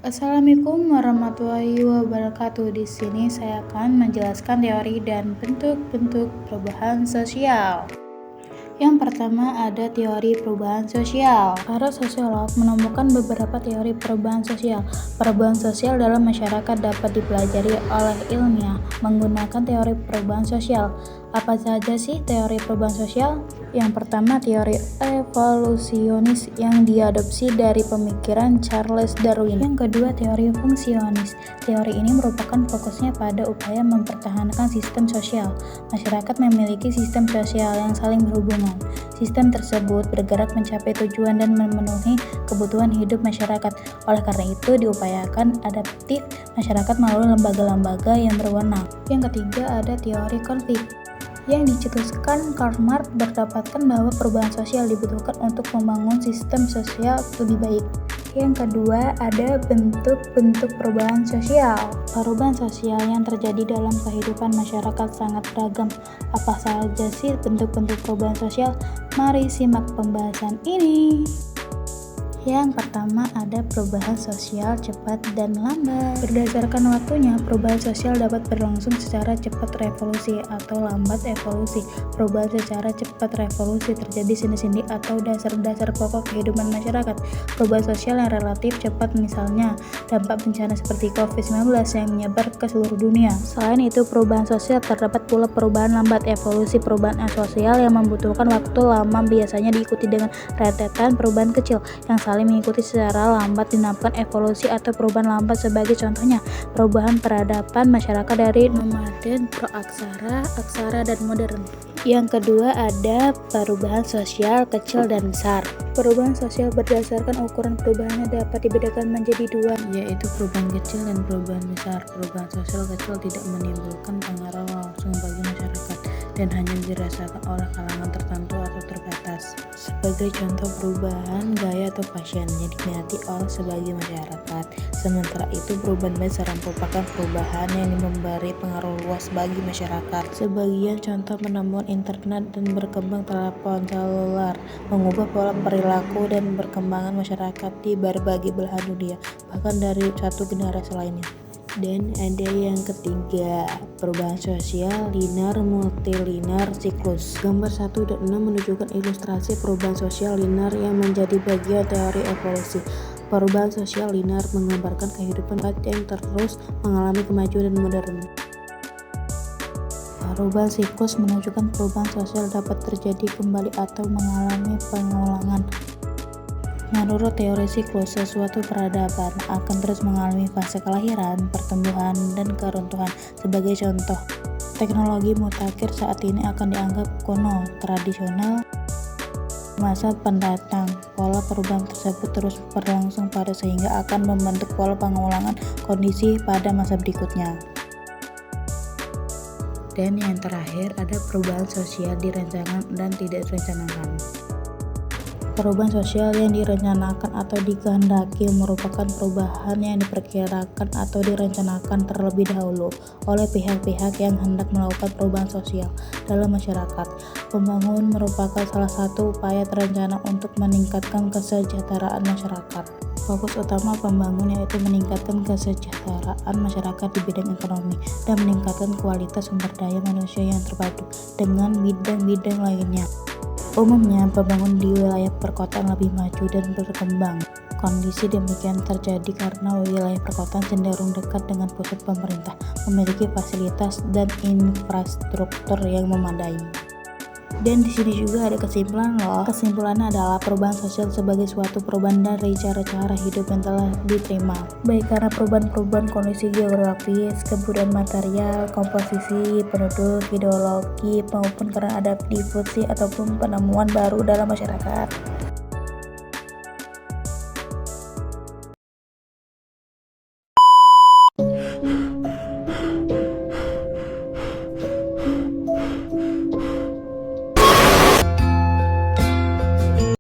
Assalamualaikum warahmatullahi wabarakatuh. Di sini saya akan menjelaskan teori dan bentuk-bentuk perubahan sosial. Yang pertama ada teori perubahan sosial. Para sosiolog menemukan beberapa teori perubahan sosial. Perubahan sosial dalam masyarakat dapat dipelajari oleh ilmiah menggunakan teori perubahan sosial. Apa saja sih teori perubahan sosial? Yang pertama, teori evolusionis yang diadopsi dari pemikiran Charles Darwin. Yang kedua, teori fungsionis. Teori ini merupakan fokusnya pada upaya mempertahankan sistem sosial. Masyarakat memiliki sistem sosial yang saling berhubungan. Sistem tersebut bergerak mencapai tujuan dan memenuhi kebutuhan hidup masyarakat. Oleh karena itu, diupayakan adaptif masyarakat melalui lembaga-lembaga yang berwenang. Yang ketiga, ada teori konflik yang dicetuskan Karl Marx berdapatkan bahwa perubahan sosial dibutuhkan untuk membangun sistem sosial lebih baik. Yang kedua, ada bentuk-bentuk perubahan sosial. Perubahan sosial yang terjadi dalam kehidupan masyarakat sangat beragam. Apa saja sih bentuk-bentuk perubahan sosial? Mari simak pembahasan ini. Yang pertama ada perubahan sosial cepat dan lambat. Berdasarkan waktunya, perubahan sosial dapat berlangsung secara cepat revolusi atau lambat evolusi. Perubahan secara cepat revolusi terjadi sendi-sendi atau dasar-dasar pokok kehidupan masyarakat. Perubahan sosial yang relatif cepat misalnya dampak bencana seperti COVID-19 yang menyebar ke seluruh dunia. Selain itu, perubahan sosial terdapat pula perubahan lambat evolusi. Perubahan sosial yang membutuhkan waktu lama biasanya diikuti dengan rentetan perubahan kecil yang saling mengikuti secara lambat dinamakan evolusi atau perubahan lambat. Sebagai contohnya, perubahan peradaban masyarakat dari nomaden, praaksara, aksara, dan modern. Yang kedua ada perubahan sosial kecil dan besar. Perubahan sosial berdasarkan ukuran perubahannya dapat dibedakan menjadi dua, yaitu perubahan kecil dan perubahan besar. Perubahan sosial kecil tidak menimbulkan pengaruh langsung bagi masyarakat dan hanya dirasakan oleh kalangan tertentu atau terbatas. Sebagai contoh, perubahan gaya atau fashion yang diminati oleh sebagian masyarakat. Sementara itu, perubahan besar merupakan perubahan yang memberi pengaruh luas bagi masyarakat. Sebagian contoh penemuan internet dan berkembang telepon seluler mengubah pola perilaku dan perkembangan masyarakat di berbagai belahan dunia, bahkan dari satu generasi lainnya. Dan ada yang ketiga, perubahan sosial linear multilinear siklus. Gambar 1 dan 6 menunjukkan ilustrasi perubahan sosial linear yang menjadi bagian teori evolusi. Perubahan sosial linear menggambarkan kehidupan yang terus mengalami kemajuan dan modern. Perubahan siklus menunjukkan perubahan sosial dapat terjadi kembali atau mengalami pengulangan. Menurut teori siklus, sesuatu peradaban akan terus mengalami fase kelahiran, pertumbuhan, dan keruntuhan. Sebagai contoh, teknologi mutakhir saat ini akan dianggap kuno, tradisional. Masa pendatang, pola perubahan tersebut terus berlangsung sehingga akan membentuk pola pengulangan kondisi pada masa berikutnya. Dan yang terakhir ada perubahan sosial direncanakan dan tidak direncanakan. Perubahan sosial yang direncanakan atau dikehendaki merupakan perubahan yang diperkirakan atau direncanakan terlebih dahulu oleh pihak-pihak yang hendak melakukan perubahan sosial dalam masyarakat. Pembangunan merupakan salah satu upaya terencana untuk meningkatkan kesejahteraan masyarakat. Fokus utama pembangunan yaitu meningkatkan kesejahteraan masyarakat di bidang ekonomi dan meningkatkan kualitas sumber daya manusia yang terpadu dengan bidang-bidang lainnya. Umumnya, pembangunan di wilayah perkotaan lebih maju dan berkembang. Kondisi demikian terjadi karena wilayah perkotaan cenderung dekat dengan pusat pemerintah, memiliki fasilitas dan infrastruktur yang memadai. Dan di sini juga ada kesimpulan loh. Kesimpulannya adalah perubahan sosial sebagai suatu perubahan dari cara-cara hidup yang telah diterima, baik karena perubahan kondisi geografis, kebutuhan material, komposisi penduduk, ideologi, maupun karena ada difusi ataupun penemuan baru dalam masyarakat.